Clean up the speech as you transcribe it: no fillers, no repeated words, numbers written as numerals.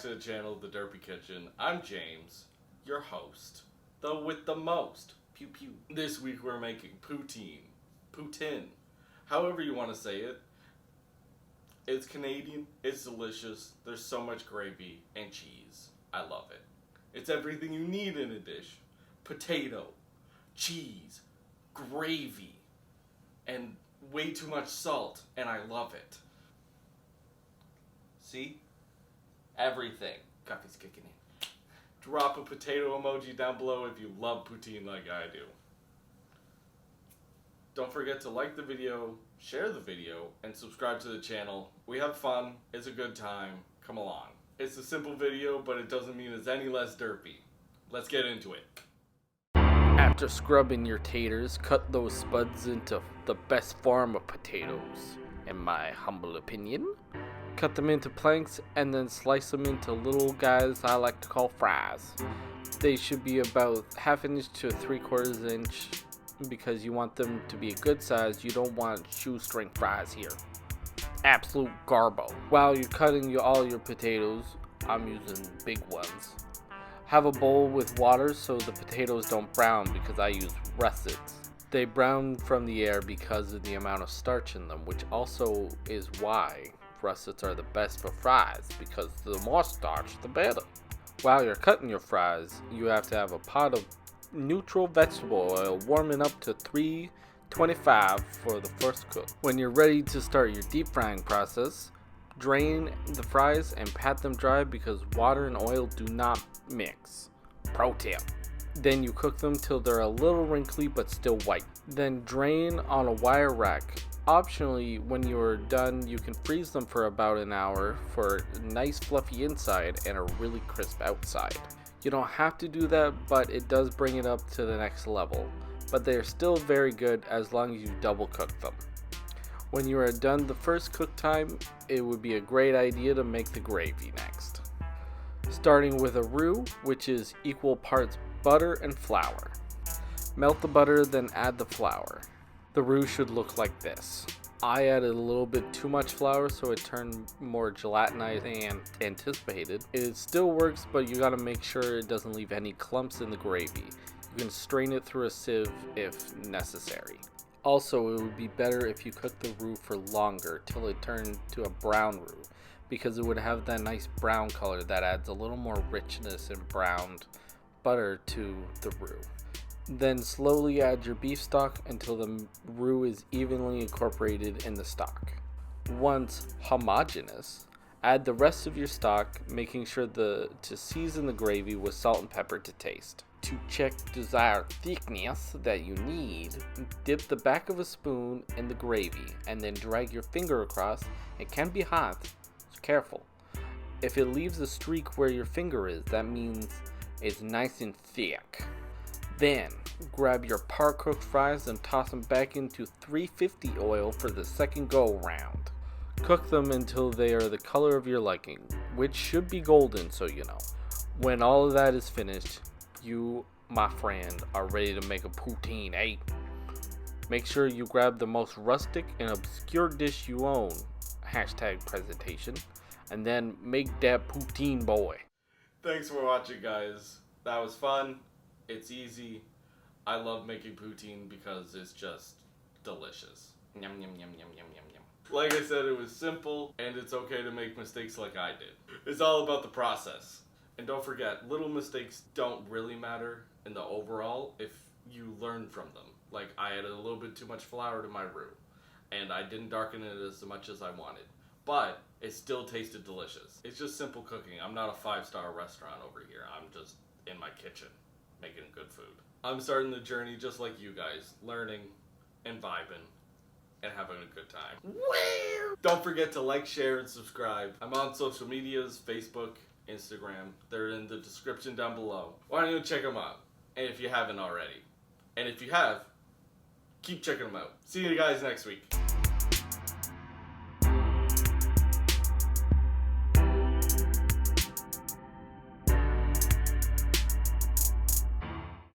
to the channel, The Derpy Kitchen. I'm James, your host, the with the most. Pew pew. This week we're making Poutine, however you want to say it. It's Canadian, it's delicious, there's so much gravy and cheese. I love it. It's everything you need in a dish. Potato, cheese, gravy, and way too much salt, and I love it. See? Everything. Coffee's kicking in. Drop a potato emoji down below if you love poutine like I do. Don't forget to like the video, share the video, and subscribe to the channel. We have fun. It's a good time. Come along. It's a simple video, but it doesn't mean it's any less derpy. Let's get into it. After scrubbing your taters, cut those spuds into the best form of potatoes, in my humble opinion. Cut them into planks and then slice them into little guys I like to call fries. They should be about 1/2 inch to 3/4 inch because you want them to be a good size. You don't want shoestring fries here. Absolute garbo. While you're cutting all your potatoes, I'm using big ones. Have a bowl with water so the potatoes don't brown because I use russets. They brown from the air because of the amount of starch in them, which also is why russets are the best for fries, because the more starch, the better. While you're cutting your fries, you have to have a pot of neutral vegetable oil warming up to 325 for the first cook. When you're ready to start your deep frying process, drain the fries and pat them dry because water and oil do not mix. Pro tip. Then you cook them till they're a little wrinkly but still white. Then drain on a wire rack. Optionally, when you are done, you can freeze them for about an hour for a nice fluffy inside and a really crisp outside. You don't have to do that, but it does bring it up to the next level. But they are still very good as long as you double cook them. When you are done the first cook time, it would be a great idea to make the gravy next. Starting with a roux, which is equal parts butter and flour. Melt the butter, then add the flour. The roux should look like this. I added a little bit too much flour, so it turned more gelatinized than anticipated. It still works, but you gotta make sure it doesn't leave any clumps in the gravy. You can strain it through a sieve if necessary. Also, it would be better if you cook the roux for longer till it turned to a brown roux, because it would have that nice brown color that adds a little more richness and browned butter to the roux. Then slowly add your beef stock until the roux is evenly incorporated in the stock. Once homogeneous, add the rest of your stock, making sure to season the gravy with salt and pepper to taste. To check desired thickness that you need, dip the back of a spoon in the gravy and then drag your finger across. It can be hot, so careful. If it leaves a streak where your finger is, that means it's nice and thick. Then, grab your par-cooked fries and toss them back into 350 oil for the second go-round. Cook them until they are the color of your liking, which should be golden, so you know. When all of that is finished, you, my friend, are ready to make a poutine, eh? Make sure you grab the most rustic and obscure dish you own, #presentation, and then make that poutine boy. Thanks for watching, guys. That was fun. It's easy. I love making poutine because it's just delicious. Yum, yum, yum, yum, yum, yum, yum. Like I said, it was simple, and it's okay to make mistakes like I did. It's all about the process. And don't forget, little mistakes don't really matter in the overall if you learn from them. Like, I added a little bit too much flour to my roux, and I didn't darken it as much as I wanted. But it still tasted delicious. It's just simple cooking. I'm not a 5-star restaurant over here. I'm just in my kitchen making good food. I'm starting the journey just like you guys, learning and vibing and having a good time. Woo! Don't forget to like, share, and subscribe. I'm on social medias, Facebook, Instagram. They're in the description down below. Why don't you check them out? And if you haven't already. And if you have, keep checking them out. See you guys next week.